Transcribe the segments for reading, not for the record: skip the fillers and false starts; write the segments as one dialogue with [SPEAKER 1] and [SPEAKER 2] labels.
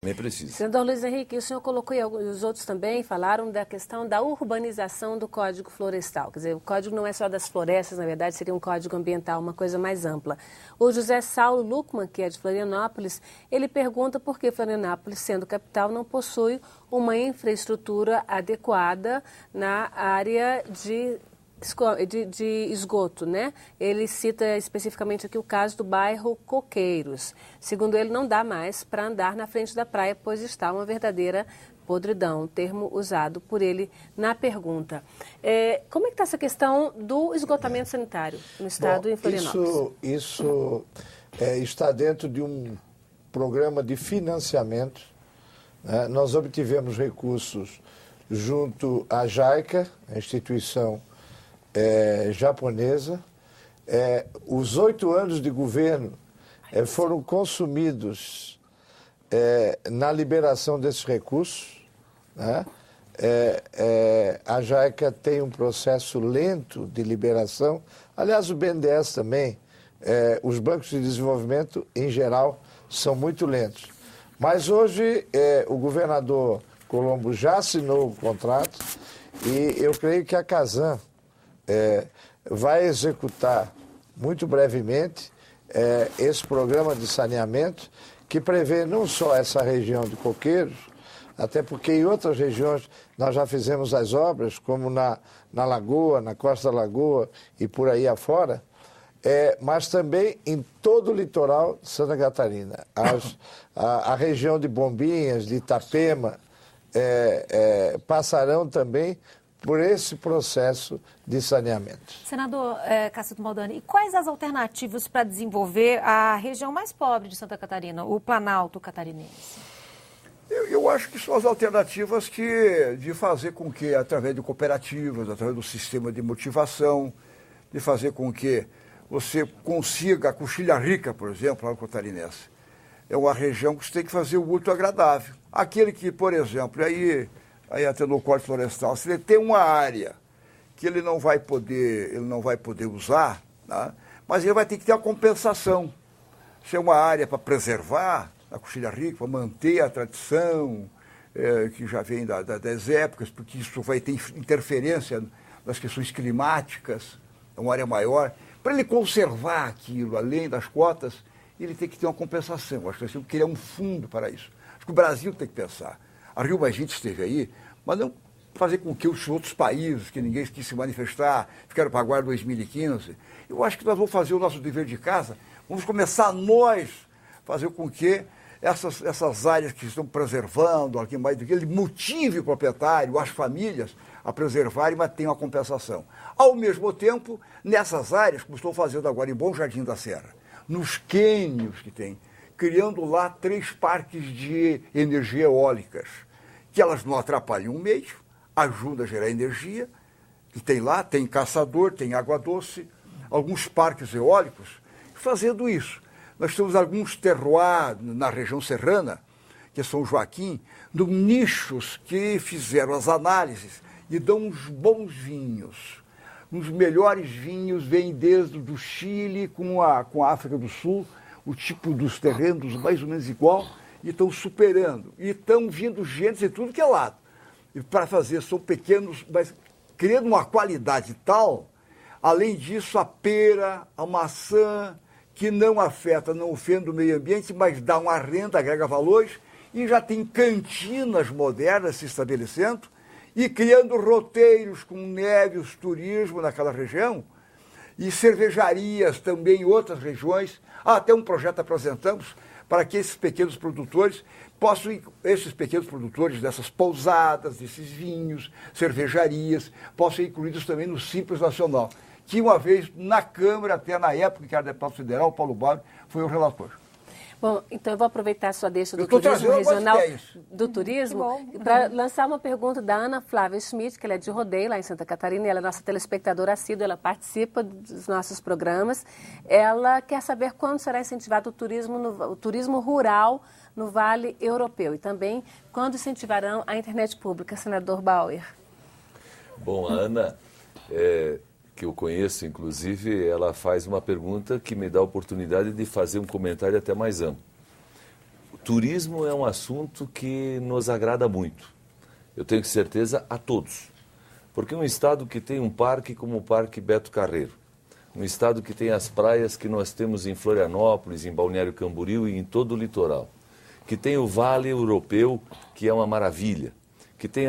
[SPEAKER 1] Nem precisa.
[SPEAKER 2] Senador Luiz Henrique, o senhor colocou e os outros também falaram da questão da urbanização do Código Florestal. Quer dizer, o código não é só das florestas, na verdade seria um código ambiental, uma coisa mais ampla. O José Saulo Lucman, que é de Florianópolis, ele pergunta por que Florianópolis, sendo capital, não possui uma infraestrutura adequada na área de esgoto, né? Ele cita especificamente aqui o caso do bairro Coqueiros. Segundo ele, não dá mais para andar na frente da praia, pois está uma verdadeira podridão, termo usado por ele na pergunta. Como é que está essa questão do esgotamento sanitário no estado e em Florianópolis?
[SPEAKER 3] Isso está dentro de um programa de financiamento. Né? Nós obtivemos recursos junto à JICA, a instituição japonesa. Os 8 anos de governo foram consumidos na liberação desses recursos. Né? A JICA tem um processo lento de liberação. Aliás, o BNDES também. Os bancos de desenvolvimento, em geral, são muito lentos. Mas hoje o governador Colombo já assinou o contrato e eu creio que a Casan vai executar muito brevemente esse programa de saneamento que prevê não só essa região de Coqueiros, até porque em outras regiões nós já fizemos as obras, como na Lagoa, na Costa da Lagoa e por aí afora, mas também em todo o litoral de Santa Catarina. A região de Bombinhas, de Itapema, passarão também por esse processo de saneamento.
[SPEAKER 4] Senador Cássio Maldani, e quais as alternativas para desenvolver a região mais pobre de Santa Catarina, o Planalto Catarinense?
[SPEAKER 5] Eu acho que são as alternativas de fazer com que, através de cooperativas, através do sistema de motivação, de fazer com que você consiga, a Coxilha Rica, por exemplo, lá no Catarinense, é uma região que você tem que fazer o muito agradável. Aquele que, por exemplo, aí até no Código Florestal, se ele tem uma área que ele não vai poder usar, né? Mas ele vai ter que ter uma compensação. Se é uma área para preservar a Coxilha Rica, para manter a tradição que já vem das épocas, porque isso vai ter interferência nas questões climáticas, é uma área maior. Para ele conservar aquilo, além das cotas, ele tem que ter uma compensação. Acho que nós temos que criar um fundo para isso. Acho que o Brasil tem que pensar. A Rio Maginte esteve aí, mas não fazer com que os outros países, que ninguém quis se manifestar, ficaram para agora 2015. Eu acho que nós vamos fazer o nosso dever de casa, vamos começar nós fazer com que essas áreas que estão preservando, aqui mais do que ele motive o proprietário, as famílias, a preservarem, mas tenham a compensação. Ao mesmo tempo, nessas áreas, como estão fazendo agora em Bom Jardim da Serra, nos quênios que tem, criando lá 3 parques de energia eólicas, que elas não atrapalham o meio, ajudam a gerar energia, que tem lá, tem caçador, tem água doce, alguns parques eólicos, fazendo isso. Nós temos alguns terroirs na região serrana, que é São Joaquim, de nichos que fizeram as análises e dão uns bons vinhos. Os melhores vinhos vêm desde do Chile com a África do Sul, o tipo dos terrenos mais ou menos igual, e estão superando. E estão vindo gente de tudo que é lado. E para fazer, são pequenos, mas criando uma qualidade tal, além disso, a pera, a maçã, que não afeta, não ofende o meio ambiente, mas dá uma renda, agrega valores, e já tem cantinas modernas se estabelecendo, e criando roteiros com névios, turismo naquela região, e cervejarias também em outras regiões. Até um projeto apresentamos para que esses pequenos produtores dessas pousadas, desses vinhos, cervejarias, possam ser incluídos também no Simples Nacional, que uma vez na Câmara, até na época que era deputado federal, Paulo Bárbaro foi o relator.
[SPEAKER 2] Bom, então eu vou aproveitar a sua deixa do turismo regional, para lançar uma pergunta da Ana Flávia Schmidt, que ela é de Rodeio, lá em Santa Catarina, e ela é nossa telespectadora assídua, ela participa dos nossos programas. Ela quer saber quando será incentivado o turismo rural no Vale Europeu e também quando incentivarão a internet pública, senador Bauer.
[SPEAKER 1] Bom, a Ana, que eu conheço, inclusive, ela faz uma pergunta que me dá a oportunidade de fazer um comentário até mais amplo. turismo é um assunto que nos agrada muito. Eu tenho certeza a todos. Porque um estado que tem um parque como o Parque Beto Carreiro, um estado que tem as praias que nós temos em Florianópolis, em Balneário Camboriú e em todo o litoral, que tem o Vale Europeu, que é uma maravilha, que tem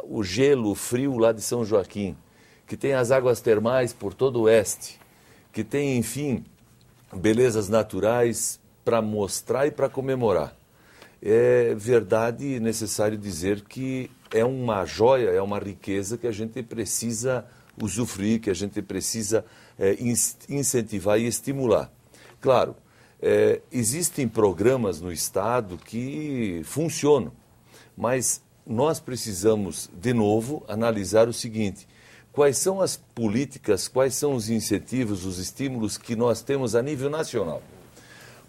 [SPEAKER 1] o gelo, o frio lá de São Joaquim, que tem as águas termais por todo o oeste, que tem, enfim, belezas naturais para mostrar e para comemorar. É verdade e necessário dizer que é uma joia, é uma riqueza que a gente precisa usufruir, que a gente precisa incentivar e estimular. Claro, existem programas no Estado que funcionam, mas nós precisamos, de novo, analisar o seguinte: quais são as políticas, quais são os incentivos, os estímulos que nós temos a nível nacional.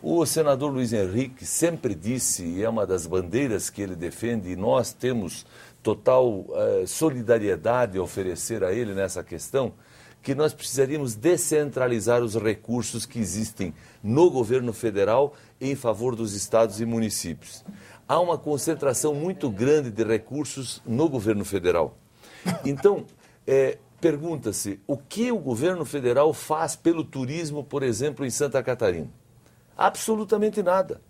[SPEAKER 1] O senador Luiz Henrique sempre disse, e é uma das bandeiras que ele defende, e nós temos total solidariedade a oferecer a ele nessa questão, que nós precisaríamos descentralizar os recursos que existem no governo federal em favor dos estados e municípios. Há uma concentração muito grande de recursos no governo federal. Então, pergunta-se, o que o governo federal faz pelo turismo, por exemplo, em Santa Catarina? Absolutamente nada.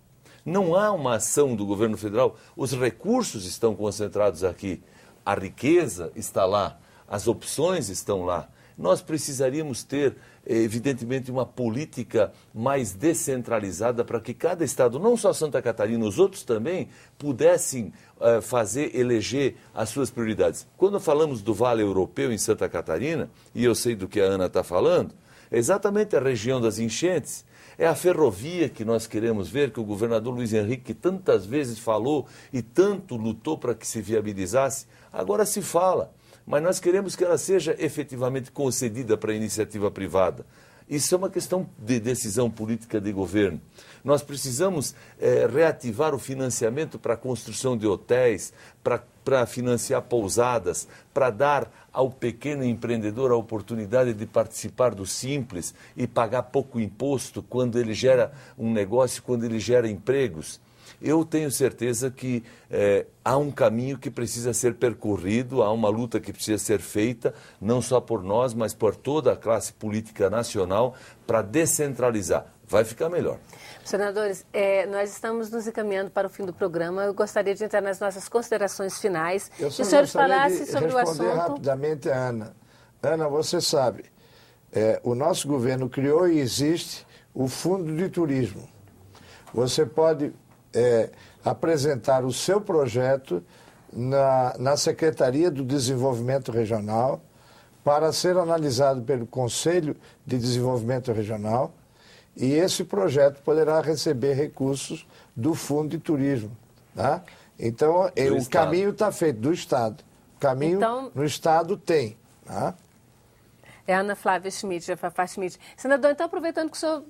[SPEAKER 1] Não há uma ação do governo federal. Os recursos estão concentrados aqui. A riqueza está lá. As opções estão lá. Nós precisaríamos ter, evidentemente, uma política mais descentralizada para que cada estado, não só Santa Catarina, os outros também, pudessem eleger as suas prioridades. Quando falamos do Vale Europeu em Santa Catarina, e eu sei do que a Ana está falando, é exatamente a região das enchentes. É a ferrovia que nós queremos ver, que o governador Luiz Henrique tantas vezes falou e tanto lutou para que se viabilizasse. Agora se fala, mas nós queremos que ela seja efetivamente concedida para a iniciativa privada. Isso é uma questão de decisão política de governo. Nós precisamos reativar o financiamento para a construção de hotéis, para financiar pousadas, para dar ao pequeno empreendedor a oportunidade de participar do Simples e pagar pouco imposto quando ele gera um negócio, quando ele gera empregos. Eu tenho certeza que há um caminho que precisa ser percorrido, há uma luta que precisa ser feita, não só por nós, mas por toda a classe política nacional, para descentralizar. Vai ficar melhor.
[SPEAKER 2] Senadores, nós estamos nos encaminhando para o fim do programa. Eu gostaria de entrar nas nossas considerações finais.
[SPEAKER 3] Eu
[SPEAKER 2] se os senhores falassem sobre o
[SPEAKER 3] responder
[SPEAKER 2] assunto.
[SPEAKER 3] Rapidamente a Ana. Ana, você sabe, o nosso governo criou e existe o Fundo de Turismo. Você pode apresentar o seu projeto na Secretaria do Desenvolvimento Regional para ser analisado pelo Conselho de Desenvolvimento Regional, e esse projeto poderá receber recursos do Fundo de Turismo. Tá? Então, o caminho está feito do Estado. O caminho no Estado tem. Tá?
[SPEAKER 2] É a Ana Flávia Schmidt, a Fafá Schmidt. Senador, então, aproveitando que o senhor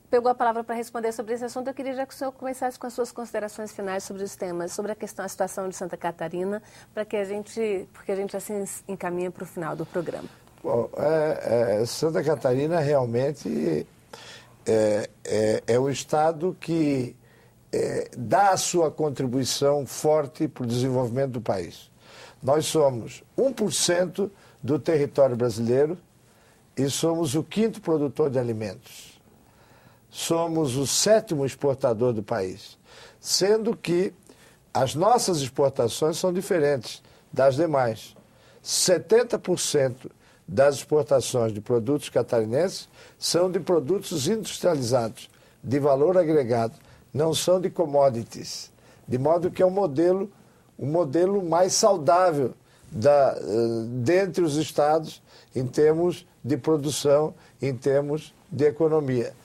[SPEAKER 2] pegou a palavra para responder sobre esse assunto, eu queria já que o senhor começasse com as suas considerações finais sobre os temas, sobre a situação de Santa Catarina, porque a gente assim encaminha para o final do programa.
[SPEAKER 3] Bom, Santa Catarina realmente é o estado que dá a sua contribuição forte para o desenvolvimento do país. Nós somos 1% do território brasileiro e somos o 5º produtor de alimentos. Somos o 7º exportador do país, sendo que as nossas exportações são diferentes das demais. 70% das exportações de produtos catarinenses são de produtos industrializados, de valor agregado, não são de commodities. De modo que é um modelo mais saudável dentre os estados em termos de produção, em termos de economia.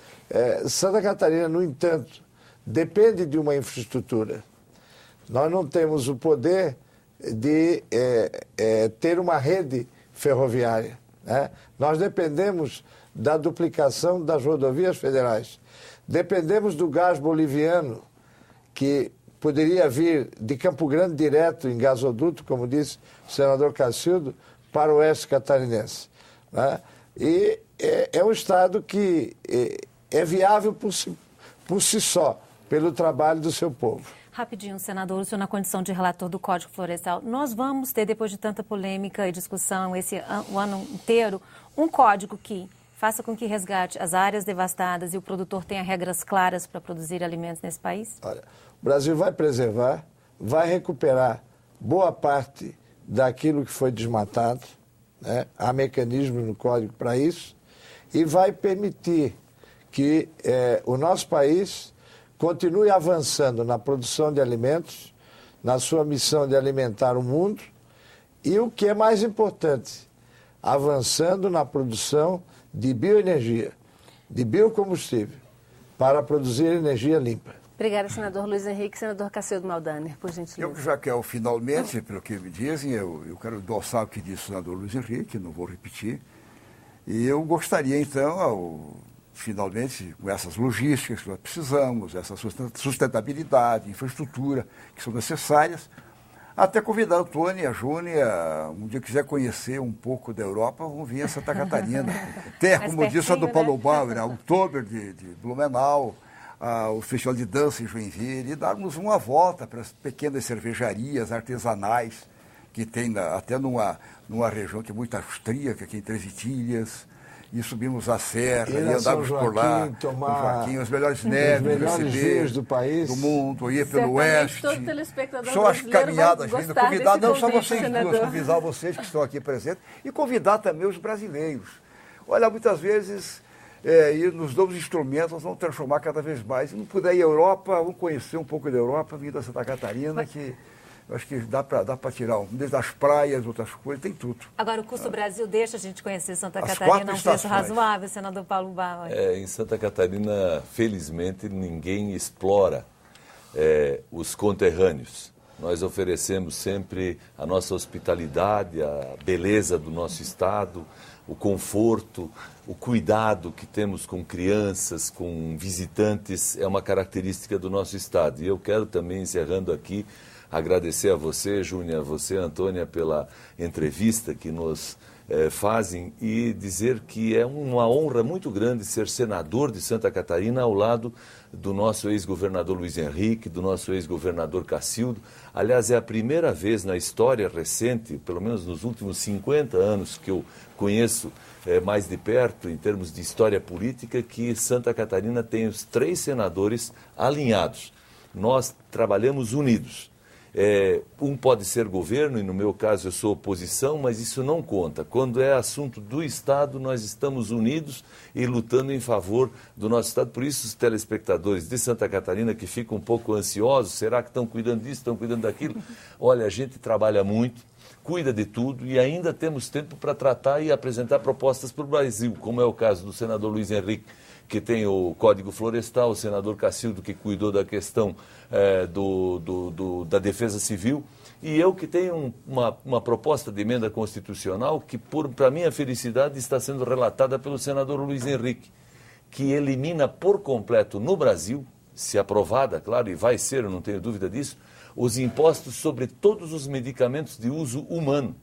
[SPEAKER 3] Santa Catarina, no entanto, depende de uma infraestrutura. Nós não temos o poder de ter uma rede ferroviária. Né? Nós dependemos da duplicação das rodovias federais. Dependemos do gás boliviano, que poderia vir de Campo Grande direto em gasoduto, como disse o senador Cacildo, para o oeste catarinense. Né? E é um estado que é viável por si só, pelo trabalho do seu povo.
[SPEAKER 4] Rapidinho, senador, o senhor na condição de relator do Código Florestal, nós vamos ter, depois de tanta polêmica e discussão o ano inteiro, um código que faça com que resgate as áreas devastadas e o produtor tenha regras claras para produzir alimentos nesse país?
[SPEAKER 3] Olha, o Brasil vai preservar, vai recuperar boa parte daquilo que foi desmatado, né? Há mecanismos no Código para isso, e vai permitir que o nosso país continue avançando na produção de alimentos, na sua missão de alimentar o mundo, e o que é mais importante, avançando na produção de bioenergia, de biocombustível, para produzir energia limpa.
[SPEAKER 2] Obrigada, senador Luiz Henrique. Senador Cacildo Maldaner, por gentileza.
[SPEAKER 5] Eu, já que é o finalmente, pelo que me dizem, eu quero endossar o que disse o senador Luiz Henrique, não vou repetir. E eu gostaria, então, finalmente, com essas logísticas que nós precisamos, essa sustentabilidade, infraestrutura que são necessárias, até convidar a Antônia e a Júnia, um dia quiser conhecer um pouco da Europa, vão vir a Santa Catarina. Tem, como disse a do Paulo Bauer, a Oktober de Blumenau, o Festival de Dança em Joinville, e darmos uma volta para as pequenas cervejarias artesanais que tem até numa região que é muito austríaca, aqui em Três Itilhas, e subimos a serra e andávamos por lá, Joaquim, as melhores neves,
[SPEAKER 3] os melhores vinhos do país,
[SPEAKER 5] do mundo, ia pelo oeste.
[SPEAKER 2] Todo telespectador
[SPEAKER 5] só as caminhadas, convidar não só vocês
[SPEAKER 2] senador.
[SPEAKER 5] duas, convidar vocês que estão aqui presentes e convidar também os brasileiros. Olha, muitas vezes e nos novos instrumentos nós vamos transformar cada vez mais. Se não puder ir à Europa, vamos conhecer um pouco da Europa, vir da Santa Catarina, que eu acho que dá para tirar, desde as praias, outras coisas, tem tudo.
[SPEAKER 4] Agora, o Custo Brasil deixa a gente conhecer Santa Catarina a um preço razoável, senador Paulo Bauer.
[SPEAKER 1] Em Santa Catarina, felizmente, ninguém explora os conterrâneos. Nós oferecemos sempre a nossa hospitalidade, a beleza do nosso estado, o conforto, o cuidado que temos com crianças, com visitantes, é uma característica do nosso estado. E eu quero também, encerrando aqui, agradecer a você, Júnior, a você, Antônia, pela entrevista que nos fazem e dizer que é uma honra muito grande ser senador de Santa Catarina ao lado do nosso ex-governador Luiz Henrique, do nosso ex-governador Cacildo. Aliás, é a primeira vez na história recente, pelo menos nos últimos 50 anos que eu conheço mais de perto, em termos de história política, que Santa Catarina tem os 3 senadores alinhados. Nós trabalhamos unidos. Um pode ser governo, e no meu caso eu sou oposição, mas isso não conta. Quando é assunto do Estado, nós estamos unidos e lutando em favor do nosso Estado. Por isso, os telespectadores de Santa Catarina que ficam um pouco ansiosos, será que estão cuidando disso, estão cuidando daquilo? Olha, a gente trabalha muito, cuida de tudo e ainda temos tempo para tratar e apresentar propostas para o Brasil, como é o caso do senador Luiz Henrique, que tem o Código Florestal, o senador Cacildo, que cuidou da questão da defesa civil, e eu que tenho uma proposta de emenda constitucional que, para minha felicidade, está sendo relatada pelo senador Luiz Henrique, que elimina por completo no Brasil, se aprovada, claro, e vai ser, eu não tenho dúvida disso, os impostos sobre todos os medicamentos de uso humano.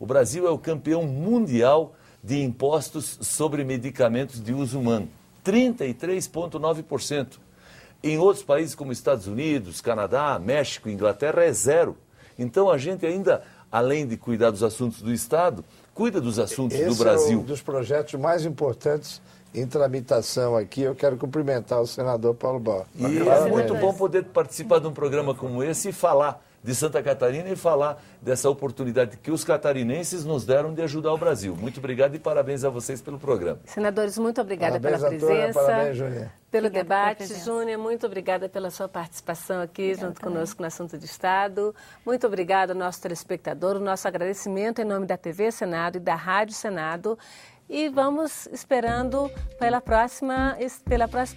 [SPEAKER 1] O Brasil é o campeão mundial de impostos sobre medicamentos de uso humano. 33,9%. Em outros países como Estados Unidos, Canadá, México, Inglaterra é 0%. Então a gente ainda, além de cuidar dos assuntos do Estado, cuida dos assuntos do Brasil.
[SPEAKER 3] Esse é um dos projetos mais importantes em tramitação aqui. Eu quero cumprimentar o senador Paulo Bauer.
[SPEAKER 1] E é muito bom poder participar de um programa como esse e falar de Santa Catarina e falar dessa oportunidade que os catarinenses nos deram de ajudar o Brasil. Muito obrigado e parabéns a vocês pelo programa.
[SPEAKER 2] Senadores, muito obrigada
[SPEAKER 3] Parabéns,
[SPEAKER 2] pela presença.
[SPEAKER 3] Antônia, parabéns, Júnior.
[SPEAKER 2] Pelo
[SPEAKER 4] Obrigada
[SPEAKER 2] debate.
[SPEAKER 4] pela presença.
[SPEAKER 2] Júnior, muito obrigada pela sua participação aqui junto conosco no Assunto de Estado. Muito obrigada ao nosso telespectador, o nosso agradecimento em nome da TV Senado e da Rádio Senado. E vamos esperando pela próxima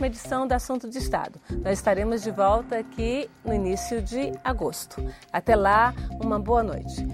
[SPEAKER 2] edição do Assunto de Estado. Nós estaremos de volta aqui no início de agosto. Até lá, uma boa noite.